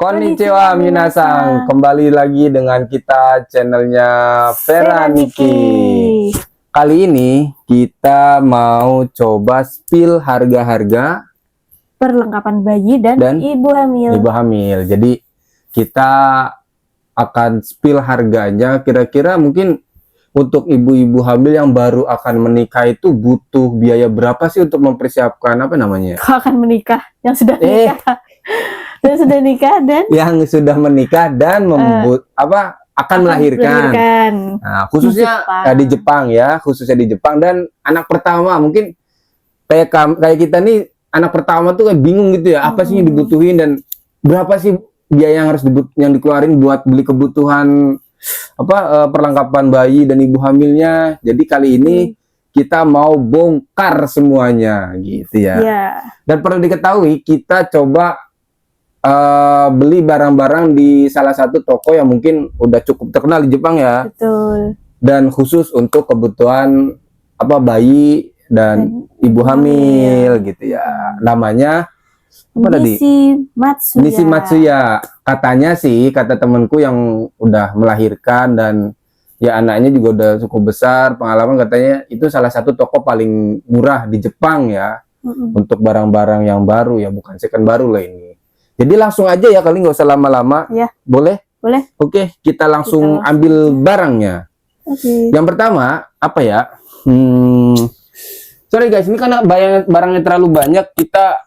Konnichiwa minasang, kembali lagi dengan kita channelnya Vera Niki. Kali ini kita mau coba spill harga-harga perlengkapan bayi dan ibu hamil. Ibu hamil. Jadi kita akan spill harganya. Kira-kira mungkin untuk ibu-ibu hamil yang baru akan menikah itu butuh biaya berapa sih untuk mempersiapkan apa namanya? Akan menikah, yang sudah nikah. Yang sudah nikah dan yang sudah menikah dan akan melahirkan. Nah, khususnya di Jepang ya, khususnya di Jepang, dan anak pertama mungkin kayak kita nih anak pertama tuh kayak bingung gitu ya, apa sih yang dibutuhin dan berapa sih biaya yang harus yang dikeluarin buat beli kebutuhan perlengkapan bayi dan ibu hamilnya. Jadi kali ini kita mau bongkar semuanya gitu ya. Dan perlu diketahui kita coba beli barang-barang di salah satu toko yang mungkin udah cukup terkenal di Jepang ya. Betul. Dan khusus untuk kebutuhan bayi dan ibu hamil gitu ya. Namanya apa tadi? Nisi Matsuya. Katanya sih, kata temanku yang udah melahirkan dan ya anaknya juga udah cukup besar, pengalaman katanya itu salah satu toko paling murah di Jepang ya. Untuk barang-barang yang baru ya, bukan second baru lah ini. Jadi langsung aja ya, kali nggak usah lama-lama. Ya. Boleh? Boleh. Oke, kita langsung ambil barangnya. Yang pertama apa ya? Sorry guys, ini karena barangnya terlalu banyak, kita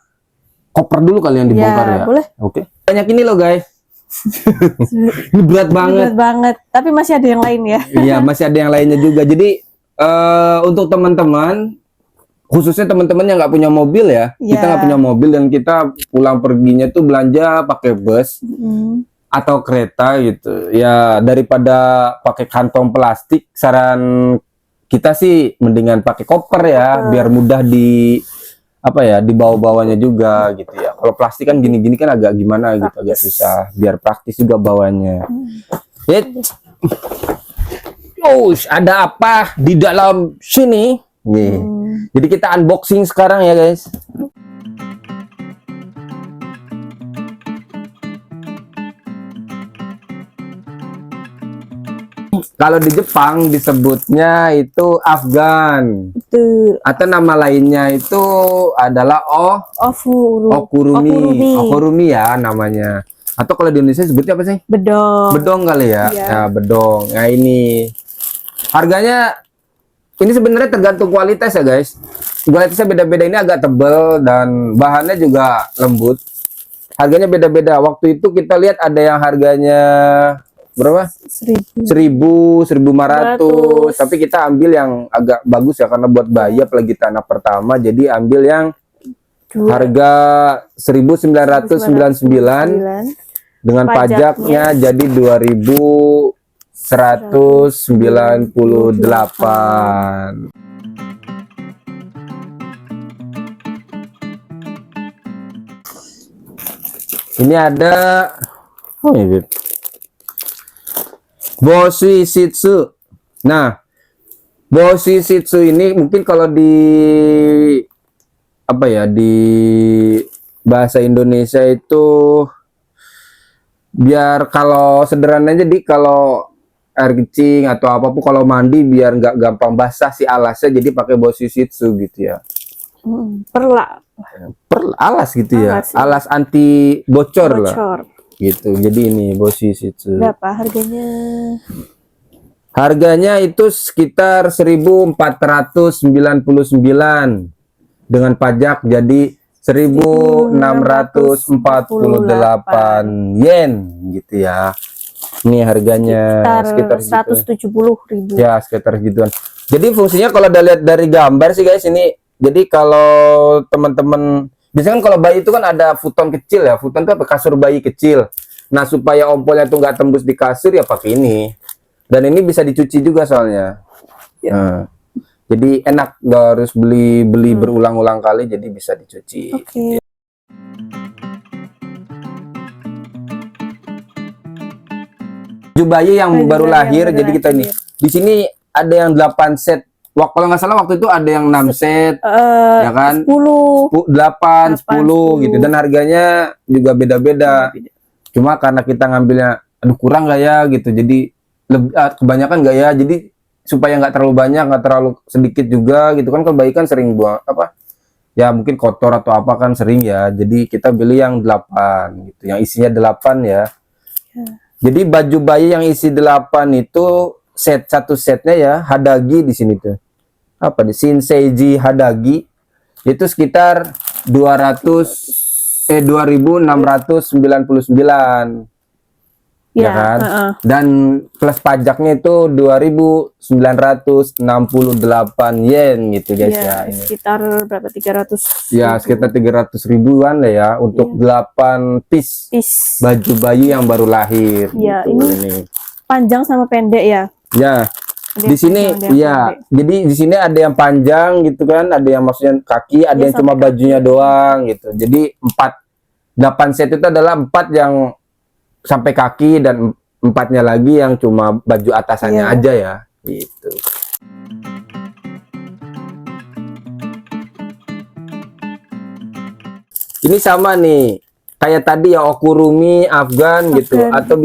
koper dulu kali yang dibongkar ya. Boleh. Oke. Banyak ini loh guys. Ini berat banget. Berat banget. Tapi masih ada yang lain ya. Iya, masih ada yang lainnya juga. Jadi untuk teman-teman, khususnya teman-teman yang nggak punya mobil ya, kita nggak punya mobil dan kita pulang perginya tuh belanja pakai bus atau kereta gitu ya, daripada pakai kantong plastik, saran kita sih mendingan pakai koper ya, biar mudah dibawa-bawanya juga gitu ya. Kalau plastik kan gini-gini kan agak gimana gitu, agak susah, biar praktis juga bawanya. Ada apa di dalam sini nih? Jadi kita unboxing sekarang ya guys. Kalau di Jepang disebutnya itu Afgan. Betul. Atau nama lainnya itu adalah okurumi ya namanya. Atau kalau di Indonesia sebutnya apa sih? Bedong. Bedong kali ya. Ya, bedong. Nah ini harganya, ini sebenarnya tergantung kualitas ya guys. Kualitasnya beda-beda, ini agak tebal dan bahannya juga lembut. Harganya beda-beda. Waktu itu kita lihat ada yang harganya berapa? 1.000, 1.500. Tapi kita ambil yang agak bagus ya, karena buat bayi apalagi anak pertama. Jadi ambil yang harga 1.999 dengan pajaknya jadi 2.198. Ini ada Boshishitsu. Nah, Boshishitsu ini mungkin kalau di di bahasa Indonesia itu, biar kalau sederhananya, jadi kalau air kencing atau apapun kalau mandi biar nggak gampang basah si alasnya, jadi pakai Boshishitsu gitu ya. Alas gitu ya, alas anti bocor lah gitu. Jadi ini Boshishitsu. Berapa harganya? Harganya itu sekitar 1.499 dengan pajak jadi 1.648 yen gitu ya. Ini harganya sekitar 170.000 ya, sekitar gituan. Jadi fungsinya kalau udah lihat dari gambar sih guys, ini jadi kalau teman-teman biasanya kan kalau bayi itu kan ada futon kecil ya, futon itu kasur bayi kecil. Nah supaya ompolnya tuh nggak tembus di kasur ya pakai ini. Dan ini bisa dicuci juga soalnya. Nah, jadi enak, nggak harus beli berulang-ulang kali, jadi bisa dicuci. Baju bayi yang baru lahir, jadi kita ini di sini ada yang 8 set. Kalau nggak salah waktu itu ada yang 6 set, ya kan? 10, 8, 10 gitu, dan harganya juga beda-beda. Cuma karena kita ngambilnya aduh kurang nggak ya gitu, jadi kebanyakan nggak ya, jadi supaya nggak terlalu banyak, nggak terlalu sedikit juga gitu kan. Kalau bayi kan sering buang apa ya, mungkin kotor atau apa kan sering ya, jadi kita beli yang 8 gitu, yang isinya 8 ya. Jadi baju bayi yang isi 8 itu satu setnya ya, Hadagi di sini tuh. Apa nih? Shinseiji Hadagi itu sekitar 2.699 ya kan? Dan plus pajaknya itu 2.968 yen gitu guys ya. Ini. Sekitar berapa? 300. Ya, sekitar 300 ribuan lah ya untuk 8 piece baju bayi yang baru lahir. Iya, gitu, ini panjang sama pendek ya. Ya. Di sini ya, jadi di sini ada yang panjang gitu kan, ada yang maksudnya kaki, ada yang cuma bajunya doang gitu. Jadi 8 set itu adalah 4 yang sampai kaki dan 4-nya lagi yang cuma baju atasannya aja ya gitu. Ini sama nih kayak tadi ya, okurumi Afgan gitu, atau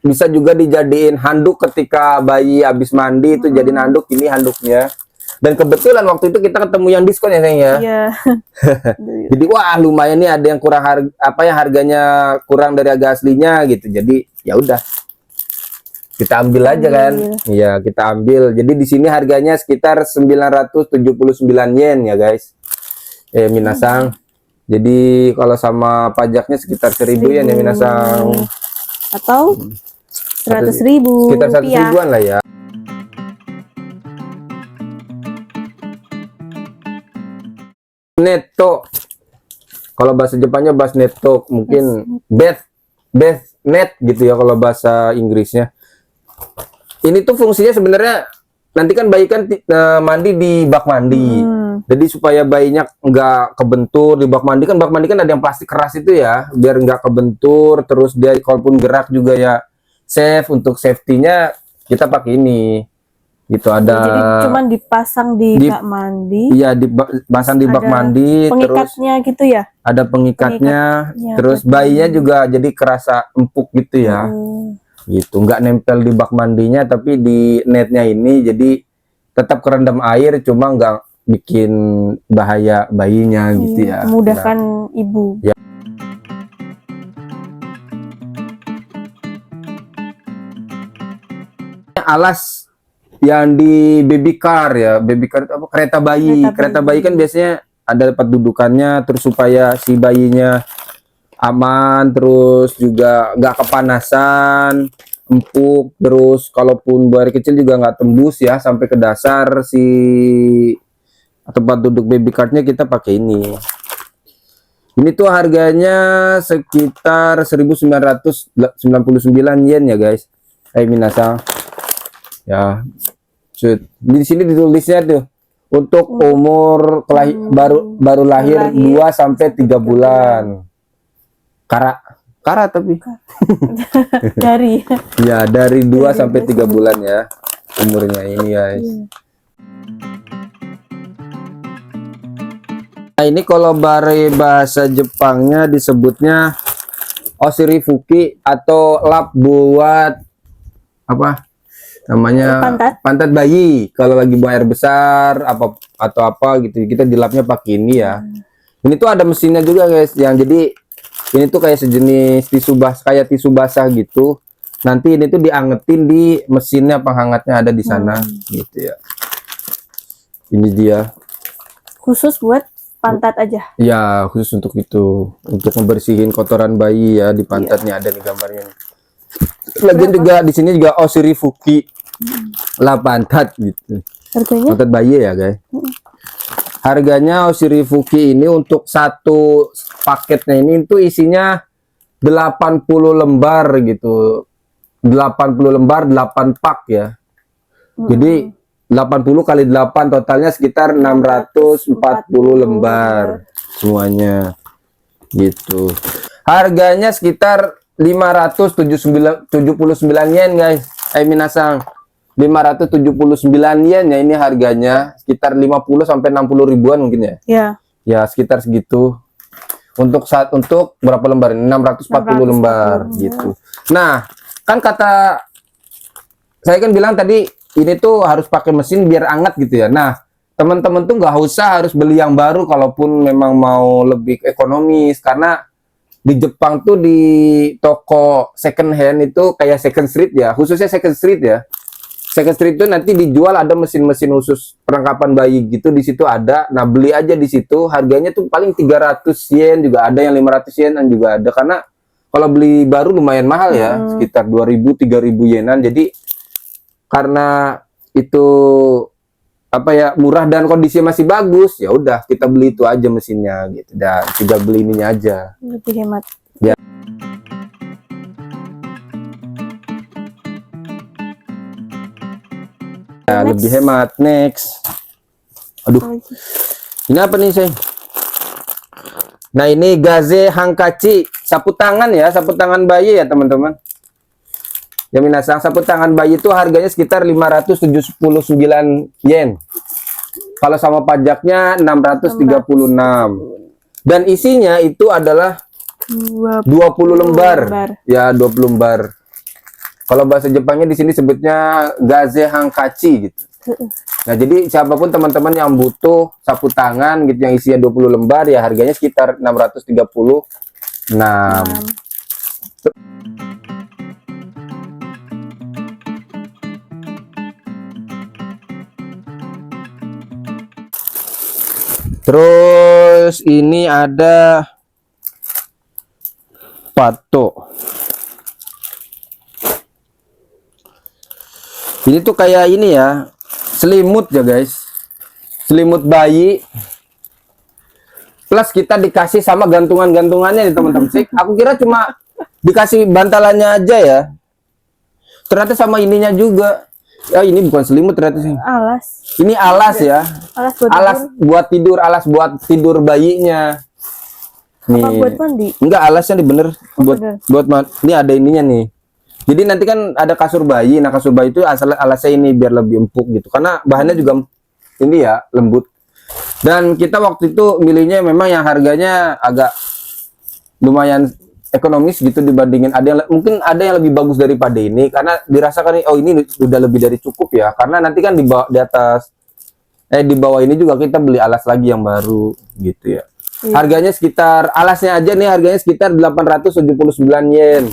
bisa juga dijadiin handuk ketika bayi habis mandi itu jadiin handuk. Ini handuknya. Dan kebetulan waktu itu kita ketemu yang diskon ya sayang ya. Iya. Jadi wah lumayan nih, ada yang kurang harganya kurang dari harga aslinya gitu. Jadi ya udah. Kita ambil aja kan. Iya, kita ambil. Jadi di sini harganya sekitar 979 yen ya guys. Minasang. Jadi kalau sama pajaknya sekitar 1.000 yen ya minasang. Atau 100.000 sekitar 100.000-an lah ya. Netto, kalau bahasa Jepangnya bas netto, mungkin bath net gitu ya kalau bahasa Inggrisnya. Ini tuh fungsinya sebenarnya nanti kan bayi kan mandi di bak mandi, jadi supaya bayinya nggak kebentur di bak mandi kan ada yang plastik keras itu ya, biar nggak kebentur. Terus dia kalaupun gerak juga ya safe, untuk safety-nya kita pakai ini. Gitu ada. Jadi cuman dipasang di bak mandi. Iya, dipasang di bak mandi. Pengikatnya terus gitu ya. Ada pengikatnya. Terus bayinya juga jadi kerasa empuk gitu ya. Gitu, nggak nempel di bak mandinya, tapi di netnya ini jadi tetap kerendam air, cuma nggak bikin bahaya bayinya gitu ya. Memudahkan ibu. Ya. Alas yang di baby car ya, baby car itu apa, kereta bayi. Kereta bayi kan biasanya ada tempat dudukannya, terus supaya si bayinya aman, terus juga nggak kepanasan, empuk, terus kalaupun buang air kecil juga nggak tembus ya sampai ke dasar si tempat duduk baby cardnya. Kita pakai ini. Ini tuh harganya sekitar 1.999 yen ya guys. Minasang. Ya, di sini ditulisnya tuh untuk umur baru lahir 2 sampai 3 bulan. Kara tapi dari ya dari 2 sampai 3 bulan ya umurnya ini guys. Nah, ini kalau bahasa Jepangnya disebutnya oshirifuki atau lap buat apa namanya, pantat bayi. Kalau lagi buang air besar atau apa gitu, kita dilapnya pakai ini ya. Ini tuh ada mesinnya juga guys, yang jadi ini tuh kayak sejenis tisu basah gitu. Nanti ini tuh diangetin di mesinnya, penghangatnya ada di sana gitu ya. Ini dia khusus buat pantat aja ya, khusus untuk itu, untuk membersihin kotoran bayi ya. Di pantatnya ada nih gambarnya nih. Lagian juga di sini juga oshirifuki lah pantat gitu. Harganya? Pantat bayi ya guys. Harganya oshirifuki ini untuk satu paketnya ini tuh isinya 80 lembar gitu. 80 lembar 8 pak ya. Jadi 80 kali 8 totalnya sekitar 640 lembar semuanya gitu. Harganya sekitar 579 yen guys. Minasang 579 yen ya ini harganya, sekitar 50 sampai 60 ribuan mungkin ya. Iya. Ya sekitar segitu. Untuk berapa lembar? 640 lembar gitu. Nah, kan kata saya kan bilang tadi ini tuh harus pakai mesin biar anget gitu ya. Nah, teman-teman tuh nggak usah harus beli yang baru kalaupun memang mau lebih ekonomis, karena di Jepang tuh di toko second hand itu kayak second street ya, khususnya second street ya. Second street itu nanti dijual ada mesin-mesin khusus perlengkapan bayi gitu, di situ ada. Nah, beli aja di situ, harganya tuh paling 300 yen juga ada, yang 500 yenan juga ada, karena kalau beli baru lumayan mahal ya, sekitar 2000 3000 yenan. Jadi karena itu apa ya, murah dan kondisinya masih bagus, ya udah kita beli itu aja mesinnya gitu, dan tinggal beli ininya aja, lebih hemat ya. Ya, lebih hemat. Next, aduh, ini apa nih saya? Nah, ini gaze hankachi, sapu tangan ya, sapu tangan bayi ya teman-teman. Ya minasang, sapu tangan bayi itu harganya sekitar 579 yen. Kalau sama pajaknya 636. Dan isinya itu adalah 20 lembar. Ya, 20 lembar. Kalau bahasa Jepangnya di sini sebutnya gaze hankachi gitu. Nah, jadi siapapun teman-teman yang butuh sapu tangan gitu yang isinya 20 lembar ya harganya sekitar 636. Terus ini ada pato. Ini tuh kayak ini ya, selimut ya guys, selimut bayi. Plus kita dikasih sama gantungan-gantungannya nih teman-teman. Aku kira cuma dikasih bantalannya aja ya. Ternyata sama ininya juga. Ya ini bukan selimut ternyata sih. Alas. Ini alas ya. Alas buat tidur. Alas buat tidur bayinya. Nih. Apa buat mandi? Enggak, alasnya nih bener. Bener. Buat ini ada ininya nih. Jadi nanti kan ada kasur bayi. Nah, kasur bayi itu alasnya ini biar lebih empuk gitu. Karena bahannya juga ini ya, lembut. Dan kita waktu itu milihnya memang yang harganya agak lumayan ekonomis gitu dibandingin mungkin ada yang lebih bagus daripada ini, karena dirasakan oh ini udah lebih dari cukup ya, karena nanti kan di bawah ini juga kita beli alas lagi yang baru gitu ya. Harganya sekitar alasnya aja nih harganya sekitar 879 yen.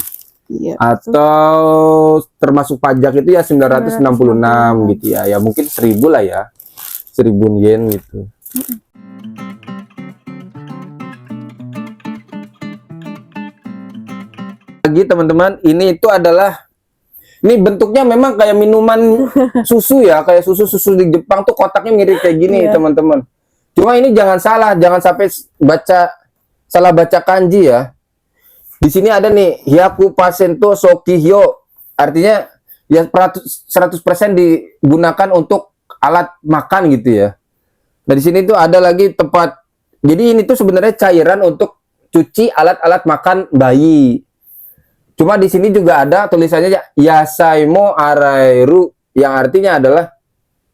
Iya, atau termasuk pajak itu ya 966 gitu ya. Ya mungkin 1000 lah ya. 1000 yen gitu. Lagi teman-teman, ini itu adalah bentuknya memang kayak minuman susu ya, kayak susu di Jepang tuh kotaknya mirip kayak gini teman-teman. Cuma ini jangan sampai salah baca kanji ya. Di sini ada nih hyaku pasento sokihyo, artinya ya 100% digunakan untuk alat makan gitu ya. Nah di sini tuh ada lagi tempat, jadi ini tuh sebenarnya cairan untuk cuci alat-alat makan bayi. Cuma di sini juga ada tulisannya yasaimo arairu, yang artinya adalah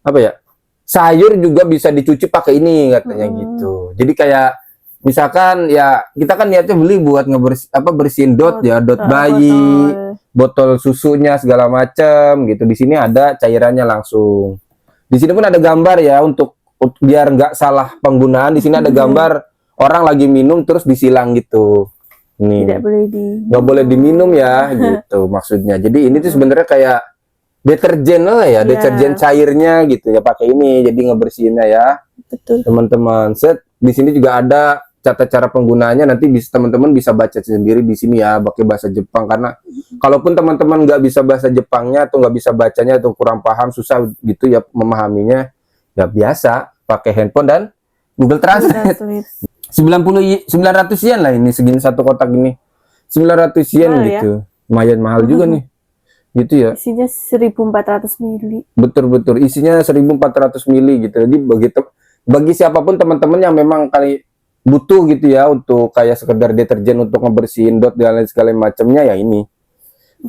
apa ya? Sayur juga bisa dicuci pakai ini katanya gitu. Jadi kayak misalkan ya kita kan niatnya beli buat bersihin dot ya, dot bayi, botol susunya segala macam gitu. Di sini ada cairannya langsung. Di sini pun ada gambar ya untuk biar nggak salah penggunaan. Di sini ada gambar orang lagi minum terus disilang gitu. Nih, nggak boleh diminum ya gitu maksudnya. Jadi ini tuh sebenarnya kayak deterjen lah ya, deterjen cairnya gitu ya, pakai ini jadi ngebersihinnya ya. Betul. Teman-teman, di sini juga ada tata cara penggunaannya, nanti teman-teman bisa baca sendiri di sini ya, pakai bahasa Jepang, karena kalaupun teman-teman nggak bisa bahasa Jepangnya atau nggak bisa bacanya atau kurang paham, susah gitu ya memahaminya, ya biasa pakai handphone dan Google Translate. 900 yen lah ini, segini satu kotak ini 900 yen mahal gitu ya? Lumayan mahal juga nih gitu ya. Isinya 1400 mili. Betul isinya 1400 mili gitu. Jadi bagi siapapun teman-teman yang memang kali butuh gitu ya untuk kayak sekedar deterjen untuk ngebersihin dot dan lain segala macamnya, ya ini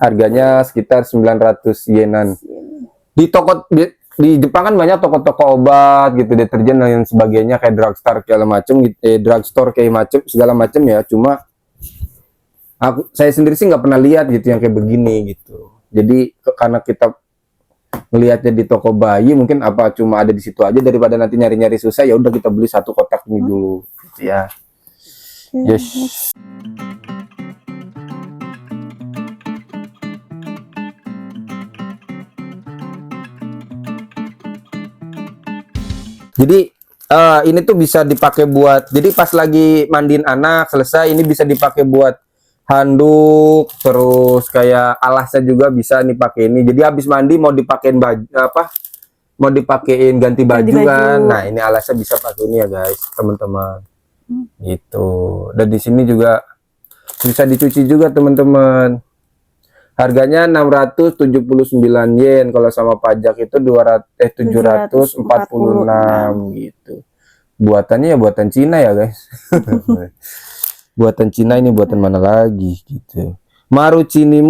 harganya sekitar 900 yenan. Di toko di Jepang kan banyak toko-toko obat gitu, deterjen dan lain sebagainya kayak drugstore segala macem gitu, drugstore kayak macem segala macem ya. Cuma saya sendiri sih nggak pernah lihat gitu yang kayak begini gitu. Jadi karena kita ngelihatnya di toko bayi, mungkin apa cuma ada di situ aja, daripada nanti nyari-nyari susah, ya udah kita beli satu kotak ini dulu gitu ya. Yes. Jadi ini tuh bisa dipakai buat, jadi pas lagi mandiin anak selesai, ini bisa dipakai buat handuk, terus kayak alasnya juga bisa nih pakai ini. Jadi habis mandi mau dipakein baju apa? Mau dipakein ganti baju kan. Nah, ini alasnya bisa pakai ini ya guys, teman-teman. Gitu. Dan di sini juga bisa dicuci juga teman-teman. Harganya 679 yen, kalau sama pajak itu 746 gitu. Buatannya ya buatan Cina ya guys. Buatan Cina, ini buatan mana lagi gitu. Marucini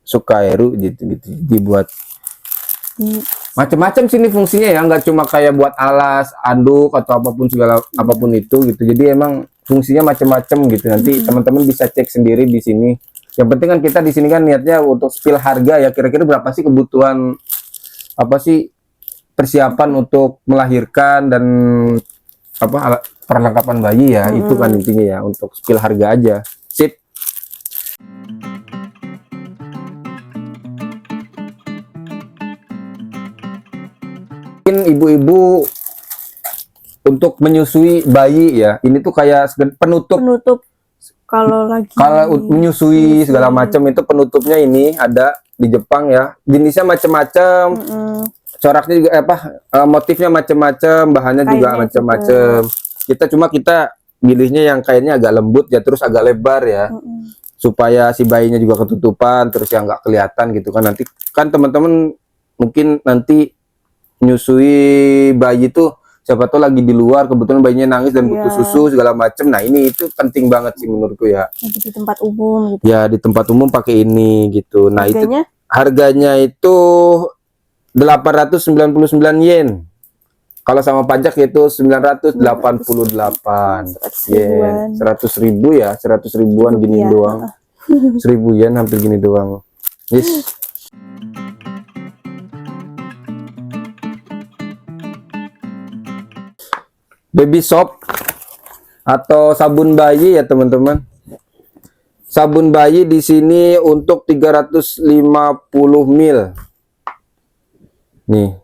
Sukairu gitu. Dibuat macam-macam sini fungsinya ya, nggak cuma kayak buat alas, anduk atau apapun itu gitu. Jadi emang fungsinya macam-macam gitu. Nanti teman-teman bisa cek sendiri di sini. Yang penting kan kita di sini kan niatnya untuk spill harga ya, kira-kira berapa sih kebutuhan, apa sih persiapan untuk melahirkan dan apa perlengkapan bayi ya. Itu kan intinya ya, untuk spill harga aja. Sip. Mungkin ibu-ibu untuk menyusui bayi ya, ini tuh kayak penutup kalau menyusui segala macam, itu penutupnya ini ada di Jepang ya, jenisnya macam-macam, coraknya juga motifnya macam-macam, bahannya juga macam-macam. Kita pilihnya yang kayaknya agak lembut ya, terus agak lebar ya, supaya si bayinya juga ketutupan, terus yang nggak kelihatan gitu kan. Nanti kan teman-teman mungkin nanti nyusui bayi tuh, siapa tahu lagi di luar kebetulan bayinya nangis dan butuh susu segala macem. Nah, ini itu penting banget sih menurutku ya. Di tempat umum gitu. Ya, di tempat umum pakai ini gitu. Nah, harganya itu 899 yen. Kalau sama pajak itu 988 yen. 100.000 ya, 100 ribuan gini doang. 1000 yen hampir gini doang. Yes. Baby soap atau sabun bayi ya teman-teman. Sabun bayi di sini untuk 350 ml. Nih.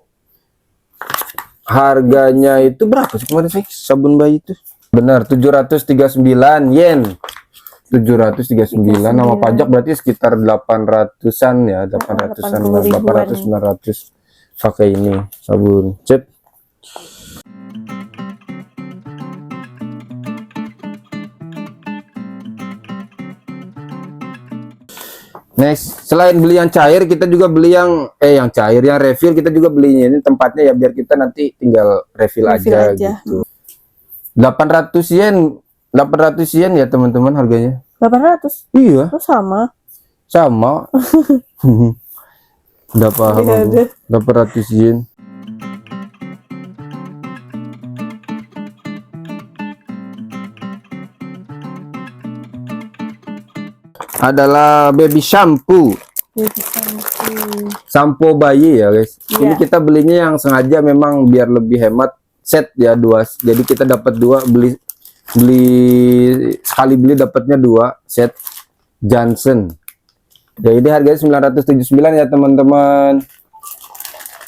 Harganya itu berapa sih kemarin sih sabun bayi itu? Benar, 739 yen. 739 nama pajak berarti sekitar 800-an ya, 800-an, 800-900 pakai ini sabun. Cep. Next, selain beli yang cair, kita juga beli yang cair, yang refill kita juga belinya. Ini tempatnya ya, biar kita nanti tinggal refill aja gitu. 800 yen ya teman-teman harganya. 800? Iya. Oh, sama. Udah paham aku. 800 yen. Adalah baby shampoo. Sampo bayi ya guys. Ini kita belinya yang sengaja memang biar lebih hemat, set ya, 2. Jadi kita dapat 2, beli sekali beli dapatnya 2 set Johnson. Jadi harganya 979 ya teman-teman.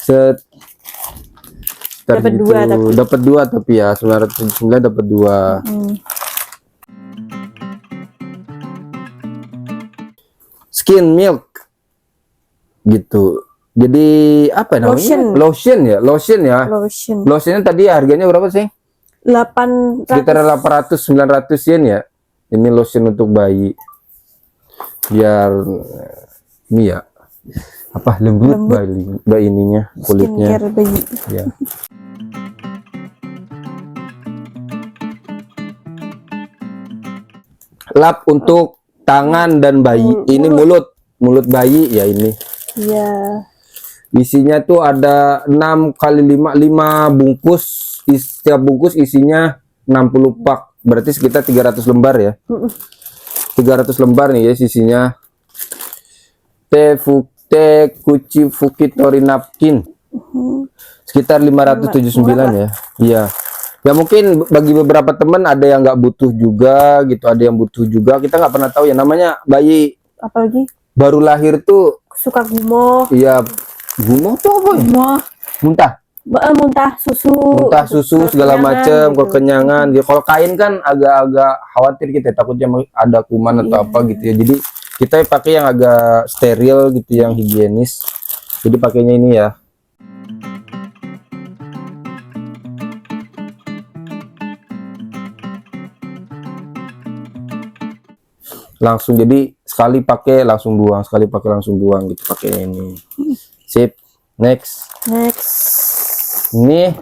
Set dapat 2 tapi ya 979 dapat 2. Skin milk gitu. Jadi apa namanya? Lotion ya. Lotionnya tadi harganya berapa sih? 800. Sekitar 800-900 yen ya. Ini lotion untuk bayi. Biar ini ya apa lembut bayi ininya, kulitnya. Skincare bayi. Ya. Lap untuk tangan dan bayi. Ini mulut bayi ya ini. Iya. Isinya tuh ada 6 kali 5 bungkus. Setiap bungkus isinya 60 pak. Berarti sekitar 300 lembar ya. 300 lembar nih ya isinya. Te Kuchi Fukitori napkin. Sekitar 579 ya. Iya. Ya mungkin bagi beberapa teman ada yang nggak butuh juga gitu, ada yang butuh juga. Kita nggak pernah tahu ya, namanya bayi Apalagi baru lahir tuh. suka gumoh. Iya, gumoh tuh apa ya? Gumoh. Muntah. Muntah susu. Muntah susu segala macam, gitu. kekenyangan. Ya, kalau kain kan agak-agak khawatir kita, takutnya ada kuman atau apa gitu ya. Jadi kita pakai yang agak steril gitu, yang higienis. Jadi pakainya ini ya. Langsung, jadi sekali pakai langsung buang, sekali pakai langsung buang gitu pakainya ini. Sip. Next. Nih.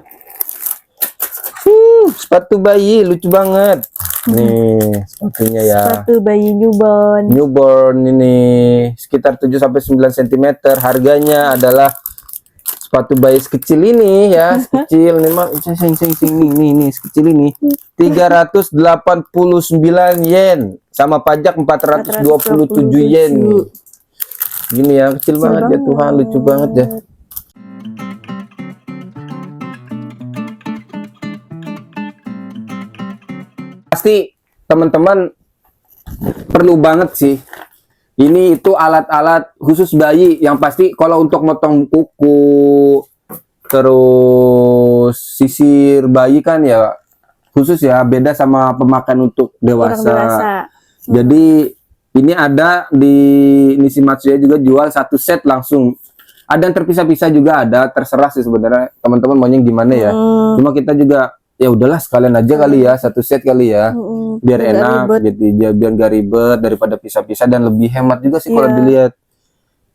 Sepatu bayi lucu banget. Nih, sepatunya ya. Sepatu bayi newborn. Newborn ini sekitar 7 sampai 9 cm. Harganya adalah sepatu bayi sekecil ini ya, sekecil nih mah nih sekecil ini 389 yen sama pajak 427 yen nih. Gini ya, kecil banget ya Tuhan, lucu banget ya. Pasti teman-teman perlu banget sih. Ini itu alat-alat khusus bayi yang pasti kalau untuk motong kuku, terus sisir bayi kan ya khusus ya, beda sama pemakaian untuk dewasa. Jadi ini ada di Nishimatsu ya, juga jual satu set langsung. Ada yang terpisah-pisah juga ada, terserah sih sebenarnya teman-teman maunya gimana ya. Cuma kita juga ya udahlah sekalian aja kali ya, satu set kali ya. Biar enak gitu, biar gak ribet daripada pisah-pisah, dan lebih hemat juga sih kalau dilihat.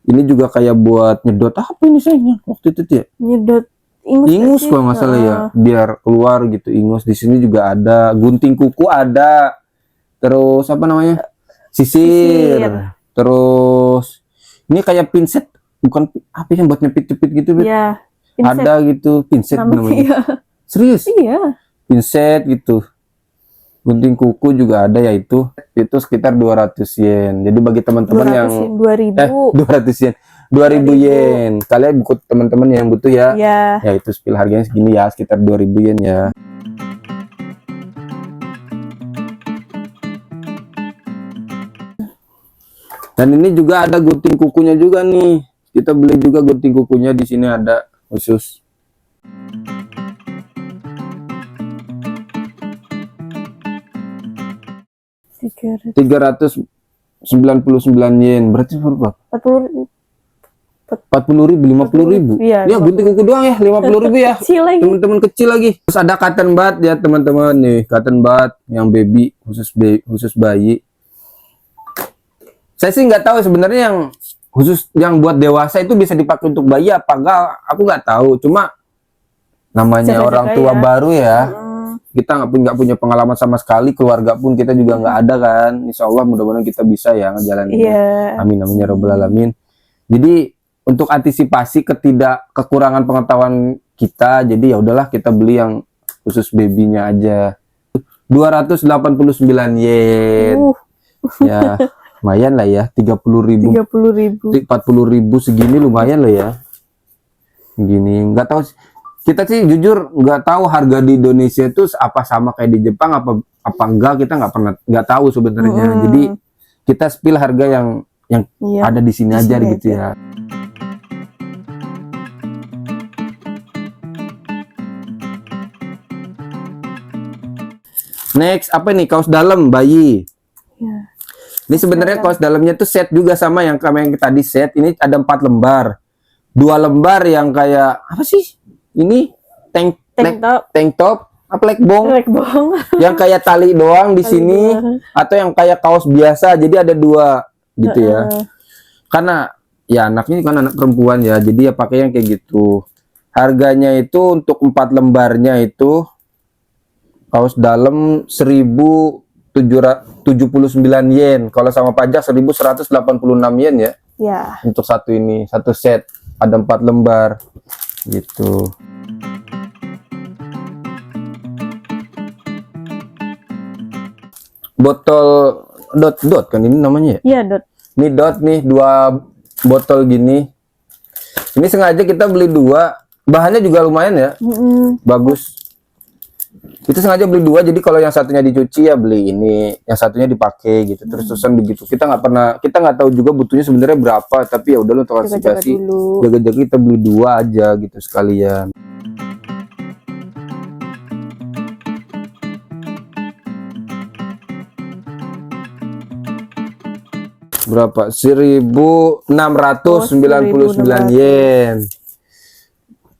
Ini juga kayak buat nyedot apa ini sayangnya waktu itu ya? Nyedot ingus kalau nggak salah ya, biar keluar gitu ingus. Di sini juga ada gunting kuku, ada terus apa namanya sisir. Terus ini kayak pinset, bukan apa yang buat nyepit-nyepit gitu, ya, ada gitu pinset namanya. Iya. Serius? Iya. Pinset gitu. Gunting kuku juga ada ya, itu sekitar 200 yen. Jadi bagi teman-teman yang 200 yen. 2000 yen. Kalian ikut teman-teman yang butuh ya. Iya. Ya itu spill harganya segini ya, sekitar 2000 yen ya. Dan ini juga ada gunting kukunya juga nih. Kita beli juga gunting kukunya, di sini ada khusus. 399 yen, berarti berapa? 40.000. 50.000. Iya, ya gunting kuku doang ya 50.000 ya. Teman-teman kecil lagi. Terus ada cotton bud ya teman-teman nih, cotton bud yang baby, khusus bayi. Saya sih nggak tahu sebenarnya yang khusus yang buat dewasa itu bisa dipakai untuk bayi apa enggak, aku nggak tahu. Cuma namanya orang tua baru ya. Kita nggak punya pengalaman sama sekali, keluarga pun kita juga nggak ada kan. Insya Allah mudah-mudahan kita bisa ya ngejalaninnya. Amin amin ya robbal alamin. Jadi untuk antisipasi kekurangan pengetahuan kita, jadi ya udahlah kita beli yang khusus babynya aja. 289 yen. Ya lumayan lah ya, 30.000. 40.000 segini lumayan lah ya. Gini nggak tahu. Kita sih jujur nggak tahu harga di Indonesia itu apa sama kayak di Jepang apa enggak, kita nggak tahu sebenarnya. Jadi kita spill harga yang ada di sini aja gitu ya. Next apa nih, kaos dalam bayi. Ini sebenarnya kaos dalamnya tuh set juga sama yang tadi set. Ini ada 4 lembar. 2 lembar yang kayak apa sih? Ini tank top, apa legbong yang kayak tali doang di sini, atau yang kayak kaos biasa. Jadi ada 2 gitu ya. Karena ya anaknya kan anak perempuan ya, jadi ya pakai yang kayak gitu. Harganya itu untuk 4 lembarnya itu kaos dalam 1.779 yen. Kalau sama pajak 1.186 yen ya. Ya. Untuk satu set. ada 4 lembar gitu. Botol dot kan ini namanya ya? Iya, Dot. Ini dot nih, 2 botol gini. Ini sengaja kita beli 2, bahannya juga lumayan ya, bagus. Kita sengaja beli 2, jadi kalau yang satunya dicuci ya beli ini, yang satunya dipakai gitu. Terus-terusan begitu. Kita nggak tahu juga butuhnya sebenarnya berapa, tapi ya udah untuk antisipasi, jaga-jaga kita beli 2 aja gitu sekalian. Berapa? 1.699 yen.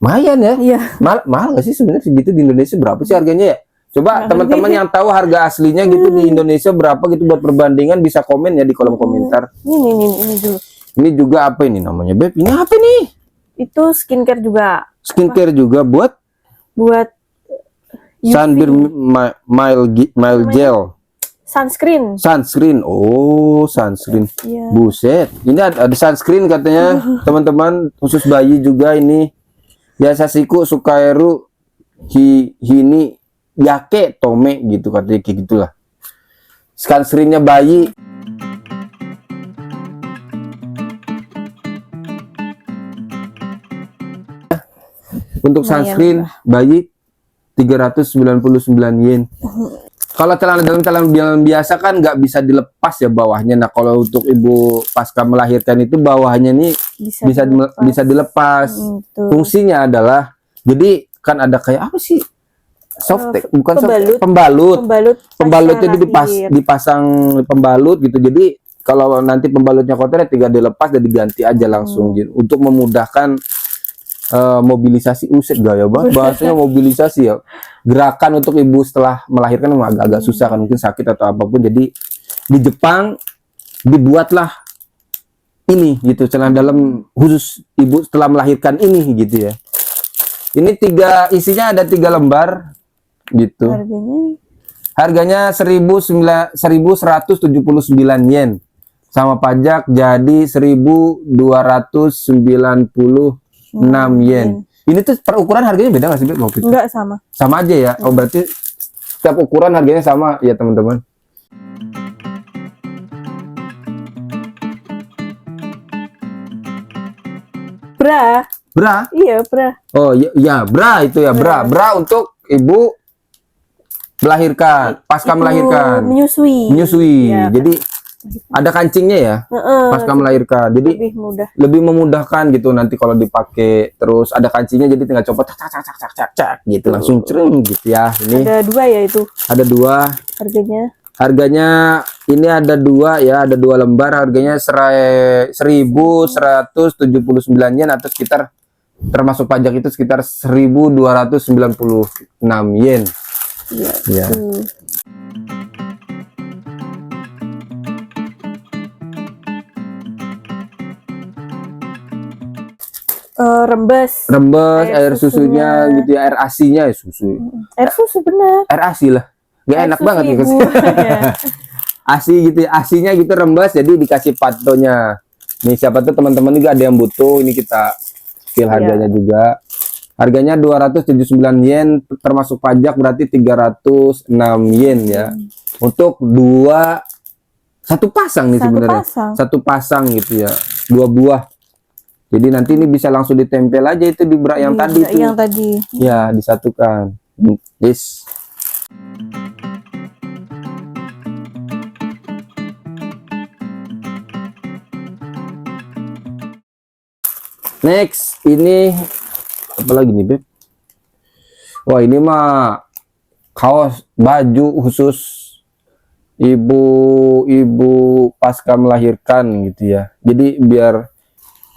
Lumayan ya. Iya. Mahal nggak sih sebenarnya segitu di Indonesia, berapa sih harganya ya? Coba teman-teman yang tahu harga aslinya gitu di Indonesia berapa gitu buat perbandingan, bisa komen ya di kolom komentar. Ini dulu. Ini juga apa ini namanya, Beb? Ini apa nih? Itu skincare juga. Skincare juga buat UV. Sunbeam Mild Gel. Sunscreen. Oh, sunscreen. Iya. Buset. Ini ada sunscreen katanya, teman-teman, khusus bayi juga ini. Yasasiku Sukaeru Hini Yake Tome gitu katanya, kayak gitulah. Sunscreennya bayi. Untuk sunscreen bayi 399 yen. Kalau celana biasa kan nggak bisa dilepas ya bawahnya. Nah, kalau untuk ibu pasca melahirkan itu bawahnya nih bisa dilepas. Fungsinya adalah, jadi kan ada kayak apa sih? Softtek, bukan pembalut. Pembalutnya itu dipasang pembalut gitu. Jadi kalau nanti pembalutnya kotor ya tinggal dilepas dan diganti aja langsung gitu. Untuk memudahkan mobilisasi, gaya banget bahasanya, mobilisasi ya, gerakan untuk ibu setelah melahirkan memang agak-agak susah kan, mungkin sakit atau apapun. Jadi di Jepang dibuatlah ini gitu, celana dalam khusus ibu setelah melahirkan ini gitu ya. Ini isinya ada 3 lembar gitu. Harganya 1.179 yen sama pajak jadi 1.296 yen. Ini tuh per ukuran harganya beda nggak sih, Beb? Enggak, sama. Sama aja ya. Oh, berarti setiap ukuran harganya sama ya, teman-teman. Bra? Iya, bra. Oh, ya, bra itu ya, bra untuk ibu melahirkan, pasca melahirkan. Menyusui. Ya, jadi ada kancingnya ya, pasca melahirkan, jadi lebih memudahkan gitu. Nanti kalau dipakai terus ada kancingnya, jadi tinggal copot cak gitu, langsung cereng gitu ya. Ini ada 2 ya, itu ada 2. Harganya ini ada 2 ya, ada 2 lembar, harganya 1.179 yen atau sekitar, termasuk pajak itu sekitar 1.296 yen. Iya. Rembes air susunya gitu ya, air asinya ya, air susu bener, air asi lah, nggak enak banget gitu. Asi gitu ya, asinya gitu rembes, jadi dikasih patonya. Nih siapa tuh teman-teman juga ada yang butuh, ini kita feel harganya juga. Harganya 279 yen termasuk pajak, berarti 306 yen ya. Untuk satu pasang nih sebenarnya. Satu pasang gitu ya, 2 buah. Jadi nanti ini bisa langsung ditempel aja itu di bra yang tadi tuh. Yang tadi. Ya, disatukan. Yes. Next, ini apa lagi nih, Beb? Wah, ini mah kaos baju khusus ibu pasca melahirkan gitu ya. Jadi biar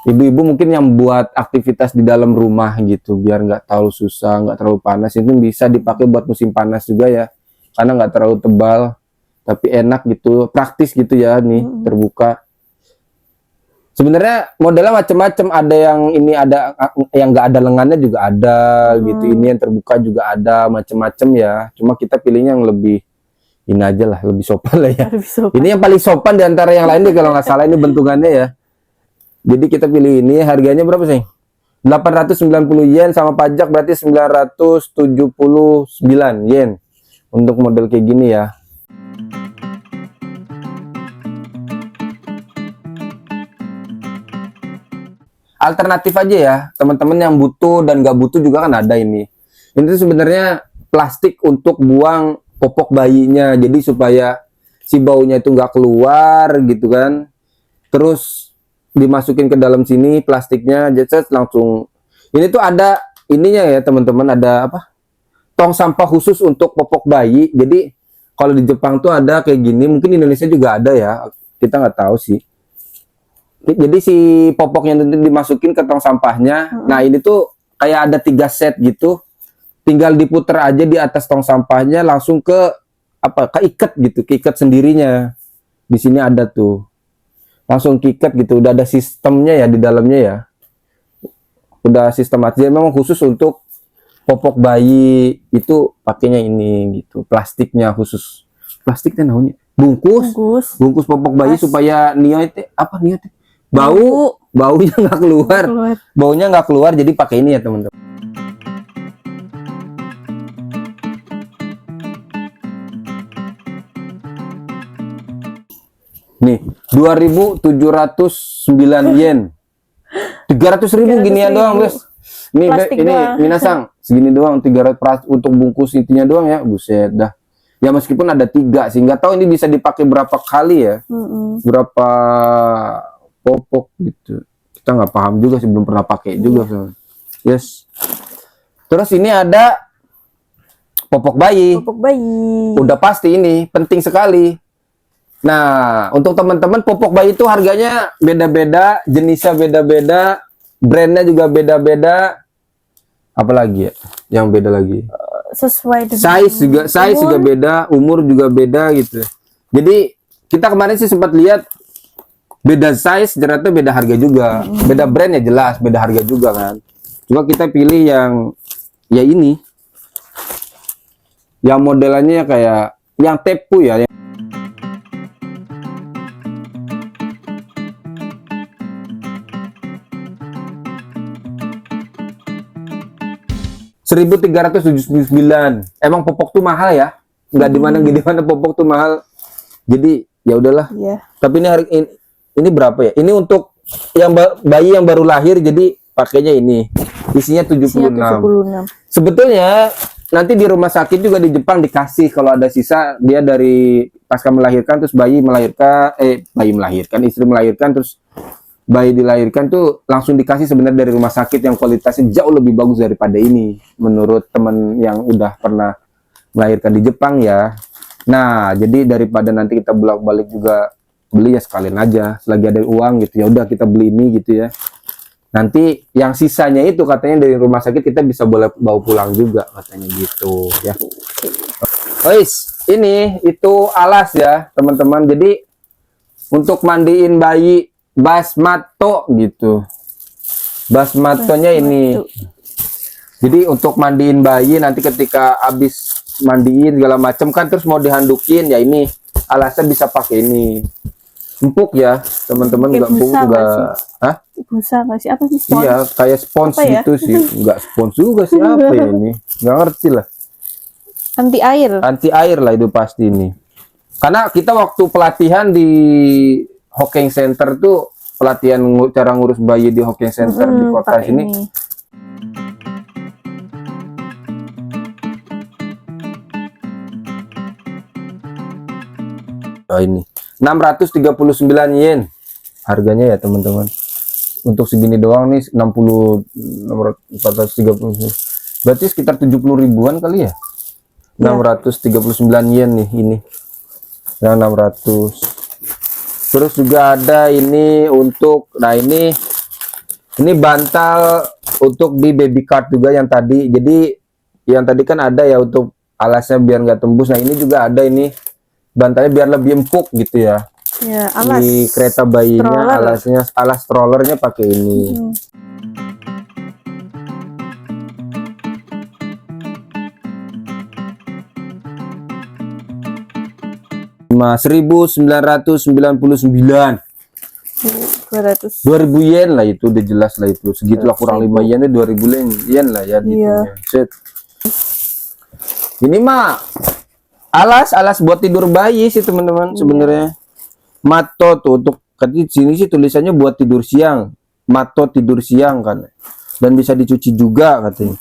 ibu-ibu mungkin yang buat aktivitas di dalam rumah gitu, biar nggak terlalu susah, nggak terlalu panas, itu bisa dipakai buat musim panas juga ya, karena nggak terlalu tebal tapi enak gitu, praktis gitu ya. Nih terbuka. Sebenarnya modelnya macam-macam, ada yang ini, ada yang nggak ada lengannya juga ada gitu, ini yang terbuka juga ada, macam-macam ya. Cuma kita pilihnya yang lebih ini aja lah, lebih sopan lah ya. Ini yang paling sopan di antara yang lain deh kalau nggak salah, ini bentukannya ya. Jadi kita pilih ini. Harganya berapa sih? 890 yen sama pajak berarti 979 yen untuk model kayak gini ya. Alternatif aja ya teman-teman yang butuh dan gak butuh juga kan ada ini. Ini tuh sebenarnya plastik untuk buang popok bayinya, jadi supaya si baunya itu nggak keluar gitu kan. Terus dimasukin ke dalam sini plastiknya, jadi langsung. Ini tuh ada ininya ya teman-teman, ada apa? Tong sampah khusus untuk popok bayi. Jadi kalau di Jepang tuh ada kayak gini, mungkin di Indonesia juga ada ya. Kita nggak tahu sih. Jadi si popoknya nanti dimasukin ke tong sampahnya. Nah ini tuh kayak ada 3 set gitu. Tinggal diputer aja di atas tong sampahnya, langsung ke apa? Keikat gitu, keikat sendirinya. Di sini ada tuh. Langsung keikat gitu. Udah ada sistemnya ya di dalamnya ya. Udah sistematis. Jadi memang khusus untuk popok bayi itu pakainya ini gitu. Plastiknya khusus. Plastiknya namanya bungkus popok bayi supaya baunya nggak keluar. Baunya nggak keluar, jadi pakai ini ya teman-teman. Nih 2.709 yen. 300.000 ginian doang guys. Ini minasang segini doang, 300 untuk bungkus intinya doang ya. Buset dah. Ya meskipun ada 3 sih, nggak tahu ini bisa dipakai berapa kali ya. Berapa popok gitu. Kita nggak paham juga sih, belum pernah pakai juga soalnya. Yes. Terus ini ada popok bayi. Popok bayi. Udah pasti ini penting sekali. Nah, untuk teman-teman popok bayi itu harganya beda-beda, jenisnya beda-beda, brandnya juga beda-beda. Apalagi ya yang beda lagi? Sesuai dengan size juga beda, umur juga beda gitu. Jadi kita kemarin sih sempat lihat beda size, ternyata beda harga juga. Beda brand ya jelas, beda harga juga kan. Cuma kita pilih yang ya ini. Yang modelannya kayak yang tepu ya. 1.379. Emang popok tuh mahal ya? Nggak di mana popok tuh mahal. Jadi ya udahlah. Tapi ini berapa ya? Ini untuk yang bayi yang baru lahir, jadi pakainya ini. Isinya 76. Sebetulnya nanti di rumah sakit juga di Jepang dikasih kalau ada sisa, dia dari pasca melahirkan terus istri melahirkan terus bayi dilahirkan tuh langsung dikasih sebenarnya dari rumah sakit yang kualitasnya jauh lebih bagus daripada ini menurut teman yang udah pernah melahirkan di Jepang ya. Nah, jadi daripada nanti kita bolak-balik juga beli ya sekalian aja selagi ada uang gitu ya udah kita beli ini gitu ya. Nanti yang sisanya itu katanya dari rumah sakit kita bisa boleh bawa pulang juga katanya gitu ya. Guys, ini itu alas ya teman-teman. Jadi untuk mandiin bayi basmato gitu. Basmatonya ini. Jadi untuk mandiin bayi nanti ketika habis mandiin segala macam kan terus mau dihandukin ya ini alasnya bisa pakai ini. Empuk ya teman-teman, nggak empuk enggak. Hah? Busa nggak sih? Apa sih? Spons? Iya kayak spons gitu sih. Enggak spons juga sih, apa ya ini? Nggak ngerti lah. Anti air. Anti air lah itu pasti ini. Karena kita waktu pelatihan di Hokkeng Center tuh pelatihan cara ngurus bayi di Hokkeng Center di kota sini. Oh ini 639 yen harganya ya teman-teman. Untuk segini doang nih 430. Berarti sekitar 70 ribuan kali ya. 639 yen nih ini. Yang 600. Terus juga ada ini untuk, nah ini bantal untuk di baby cart juga yang tadi. Jadi yang tadi kan ada ya untuk alasnya biar nggak tembus. Nah ini juga ada ini bantalnya biar lebih empuk gitu ya. Ya, alas di kereta bayinya stroller. Alas strollernya pakai ini. 1.999. 2000 yen lah, itu udah jelas lah, itu segitulah, kurang 5 yen itu 2000 yen lah ya. Iya. Set. Ini mah alas buat tidur bayi sih teman-teman sebenarnya. Mato tuh untuk di sini sih tulisannya buat tidur siang. Mato tidur siang kan. Dan bisa dicuci juga katanya.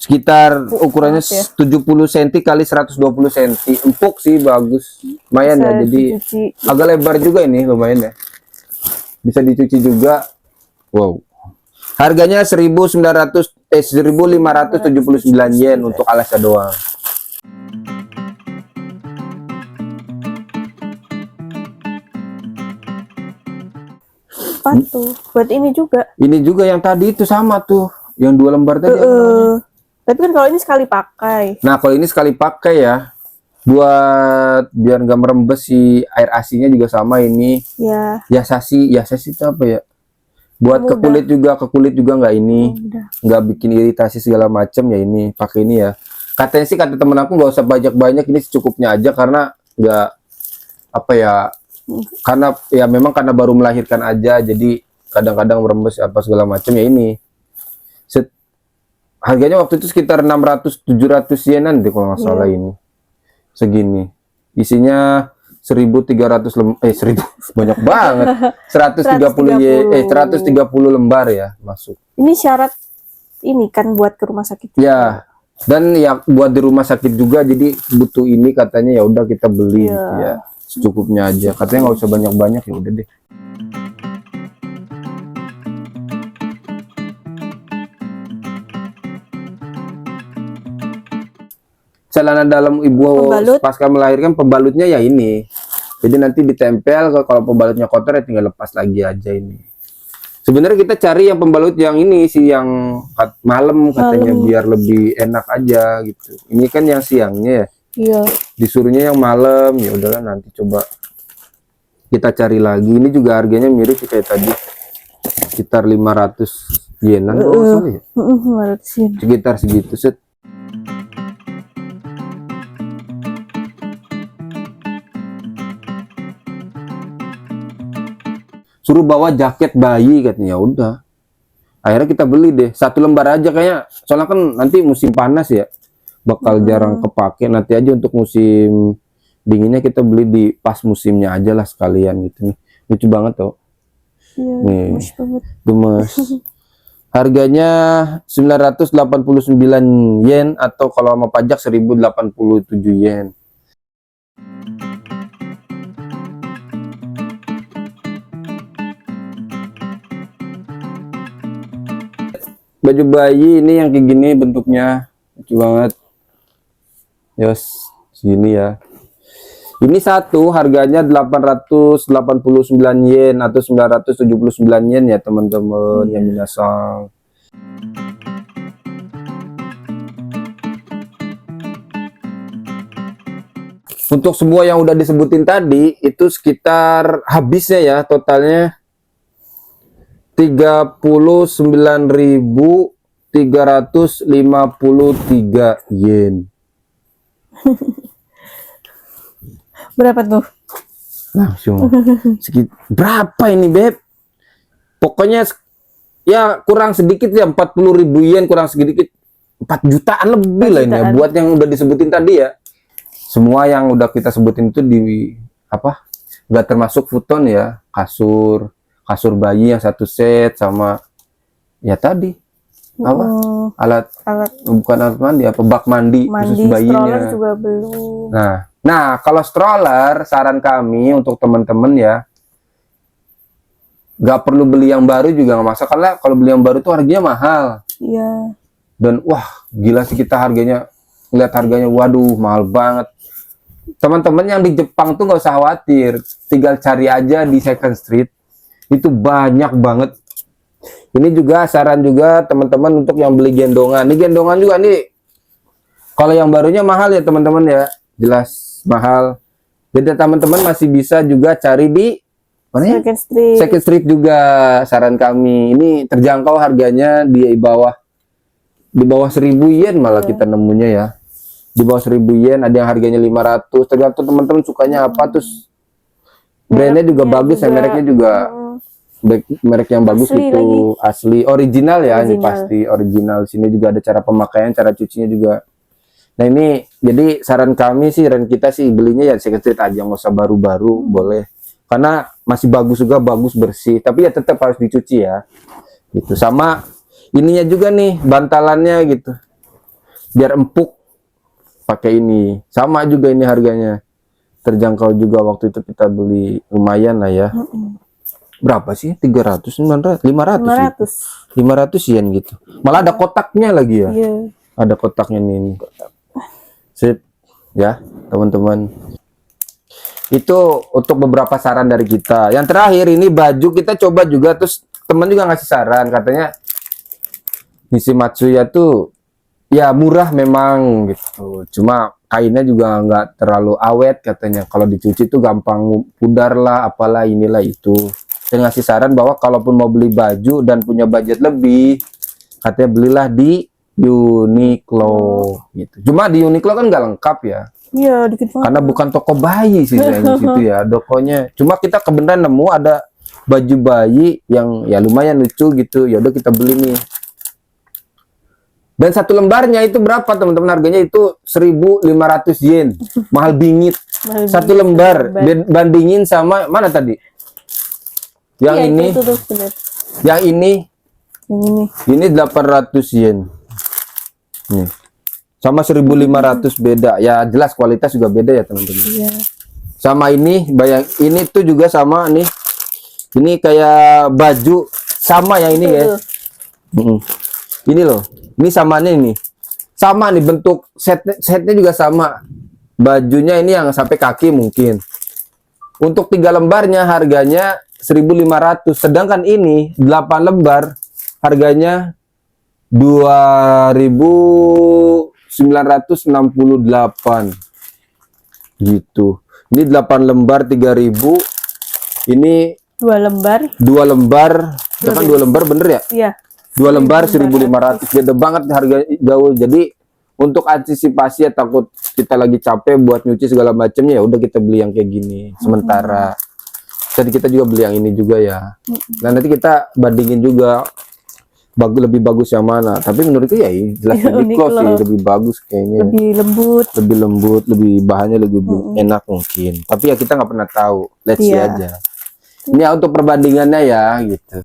Sekitar ukurannya 70 cm kali 120 cm. Empuk sih, bagus. Lumayan ya. Jadi agak lebar juga ini, lumayan ya. Bisa dicuci juga. Wow. Harganya 1579 yen untuk alasnya doang. Apa tuh? Buat ini juga. Ini juga yang tadi itu sama tuh, yang 2 lembar tadi. Tapi kan kalau ini sekali pakai. Nah, kalau ini sekali pakai ya, buat biar nggak merembes si air asinya juga sama ini. Ya. Yasasi itu apa ya? Buat ke kulit juga nggak ini, nggak bikin iritasi segala macam ya, ini pakai ini ya. Katanya sih, kata temen aku nggak usah banyak-banyak, ini secukupnya aja karena nggak apa ya, karena ya memang karena baru melahirkan aja, jadi kadang-kadang merembes apa segala macam ya ini. Harganya waktu itu sekitar 600-700 yenan deh kalau nggak salah ini. Segini. Isinya 1300 1000 banyak banget. 130 lembar ya masuk. Ini syarat ini kan buat ke rumah sakit. Ya. Dan ya buat di rumah sakit juga, jadi butuh ini katanya, ya udah kita beli gitu ya. Secukupnya aja. Katanya nggak usah banyak-banyak, ya udah deh. Celana dalam ibu pasca melahirkan, pembalutnya ya ini. Jadi nanti ditempel, kalau pembalutnya kotor ya tinggal lepas lagi aja ini. Sebenarnya kita cari yang pembalut yang ini sih, yang malam katanya, biar lebih enak aja gitu. Ini kan yang siangnya ya. Iya. Disuruhnya yang malam, ya udahlah nanti coba kita cari lagi. Ini juga harganya mirip kayak tadi. Sekitar 500 yenan ya. 500 yen. Sekitar segitu set. Suruh bawa jaket bayi katanya, udah. Akhirnya kita beli deh 1 lembar aja kayaknya, soalnya kan nanti musim panas ya, bakal jarang kepake. Nanti aja untuk musim dinginnya kita beli di pas musimnya aja lah sekalian gitu nih. Lucu banget tuh. Iya, nih, gemes banget. Gemes. Harganya 989 yen, atau kalau sama pajak 1087 yen. Baju bayi ini yang kayak gini bentuknya, lucu banget. Yos, segini ya. Ini satu harganya 889 yen atau 979 yen ya teman-teman yang minasang. Untuk semua yang udah disebutin tadi itu sekitar habisnya ya totalnya 39.353 yen. Berapa tuh? Langsung. Berapa ini, Beb? Pokoknya ya kurang sedikit ya, 40.000 yen, kurang sedikit 4 jutaan lebih lah ini ya, buat yang udah disebutin tadi ya. Semua yang udah kita sebutin itu di apa? Nggak termasuk futon ya, kasur bayi yang 1 set, sama ya tadi apa alat bukan alat mandi, apa bak mandi khusus bayinya. Stroller juga belum. Nah kalau stroller, saran kami untuk teman-teman ya, nggak perlu beli yang baru juga nggak masalah, karena kalau beli yang baru tuh harganya mahal. Iya. Dan wah gila sih, kita lihat harganya, waduh mahal banget. Teman-teman yang di Jepang tuh nggak usah khawatir, tinggal cari aja di Second Street. Itu banyak banget. Ini juga saran juga teman-teman untuk yang beli gendongan. Ini gendongan juga nih. Kalau yang barunya mahal ya teman-teman ya, jelas mahal. Jadi teman-teman masih bisa juga cari di mana ya? Second Street juga saran kami. Ini terjangkau harganya, di bawah 1.000 yen malah kita nemunya ya. Di bawah 1.000 yen, ada yang harganya 500. Tergantung teman-teman sukanya apa, terus brandnya juga bagus ya, mereknya juga merek yang bagus Asli gitu, asli original ya, ini Original. pasti original. Sini juga ada cara pemakaian, cara cucinya juga. Nah ini jadi saran kami sih, saran kita sih belinya ya second street aja, nggak usah baru-baru, boleh. Karena masih bagus juga, bagus bersih. Tapi ya tetap harus dicuci ya. Gitu. Sama ininya juga nih, bantalannya gitu. Biar empuk pakai ini. Sama juga ini harganya. Terjangkau juga, waktu itu kita beli lumayan lah ya. Berapa sih? 300, 900, 500. 500 yen gitu. Malah ada kotaknya lagi ya. Iya. Ada kotaknya nih. Sip. Ya, teman-teman. Itu untuk beberapa saran dari kita. Yang terakhir ini baju kita coba juga, terus teman juga ngasih saran, katanya Nishimatsuya tuh ya murah memang gitu. Cuma kainnya juga nggak terlalu awet katanya. Kalau dicuci tuh gampang pudar lah, apalah inilah itu. Saya ngasih saran bahwa kalaupun mau beli baju dan punya budget lebih, katanya belilah di Uniqlo gitu. Cuma di Uniqlo kan nggak lengkap ya. Iya, dikit banget. Karena bukan toko bayi sih di situ ya, dokonya. Cuma kita kebenaran nemu ada baju bayi yang ya lumayan lucu gitu. Ya udah kita beli nih. Dan satu lembarnya itu berapa teman-teman? Harganya itu 1.500 yen. Mahal bingit. Satu lembar. Bandingin sama mana tadi? Yang Iya, ini. itu tuh, bener. Yang ini. Yang ini. Ini 800 yen. Nih. Sama 1.500 beda. Ya jelas kualitas juga beda ya teman-teman. Iya. Sama ini, bayang ini tuh juga sama nih. Ini kayak baju sama yang ini ya. Ini loh. Ini samanya ini. Sama nih bentuk setnya juga sama. Bajunya ini yang sampai kaki mungkin. Untuk 3 lembarnya harganya 1.500. Sedangkan ini 8 lembar harganya 2.968 gitu. Ini 8 lembar 3.000. Ini 2 lembar. 2 lembar. Itu kan 2 lembar bener ya? Iya. 2 lembar 1.500. Beda banget harga jauh. Jadi untuk antisipasi ya, takut kita lagi capek buat nyuci segala macamnya, ya udah kita beli yang kayak gini sementara. Jadi kita juga beli yang ini juga ya. Nah nanti kita bandingin juga lebih bagus yang mana. Tapi menurutku ya jelas Uniqlo sih lebih bagus kayaknya. Lebih lembut, lebih bahannya lebih enak mungkin. Tapi ya kita nggak pernah tahu. Let's see aja. Ini ya untuk perbandingannya ya gitu.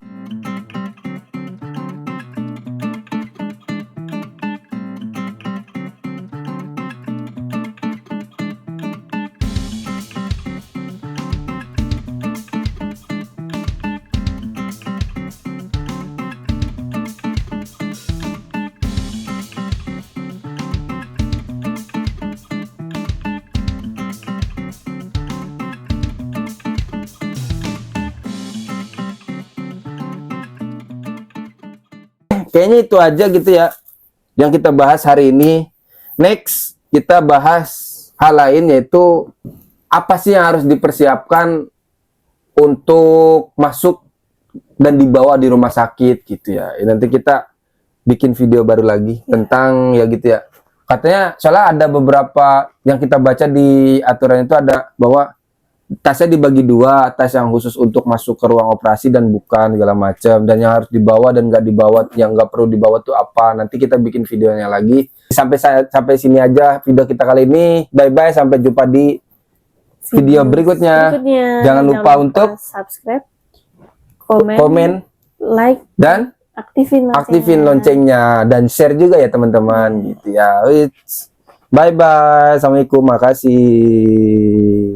Kayaknya itu aja gitu ya yang kita bahas hari ini. Next kita bahas hal lain, yaitu apa sih yang harus dipersiapkan untuk masuk dan dibawa di rumah sakit gitu ya. Nanti kita bikin video baru lagi tentang ya gitu ya. Katanya soalnya ada beberapa yang kita baca di aturan itu ada bahwa tasnya dibagi 2, tas yang khusus untuk masuk ke ruang operasi dan bukan segala macam, dan yang harus dibawa dan nggak dibawa, yang nggak perlu dibawa tuh apa. Nanti kita bikin videonya lagi. Sampai sini aja video kita kali ini. Bye bye, sampai jumpa di video berikutnya. Jangan lupa untuk subscribe, komen, like, dan aktifin loncengnya, dan share juga ya teman-teman gitu ya. Bye bye, assalamualaikum, makasih.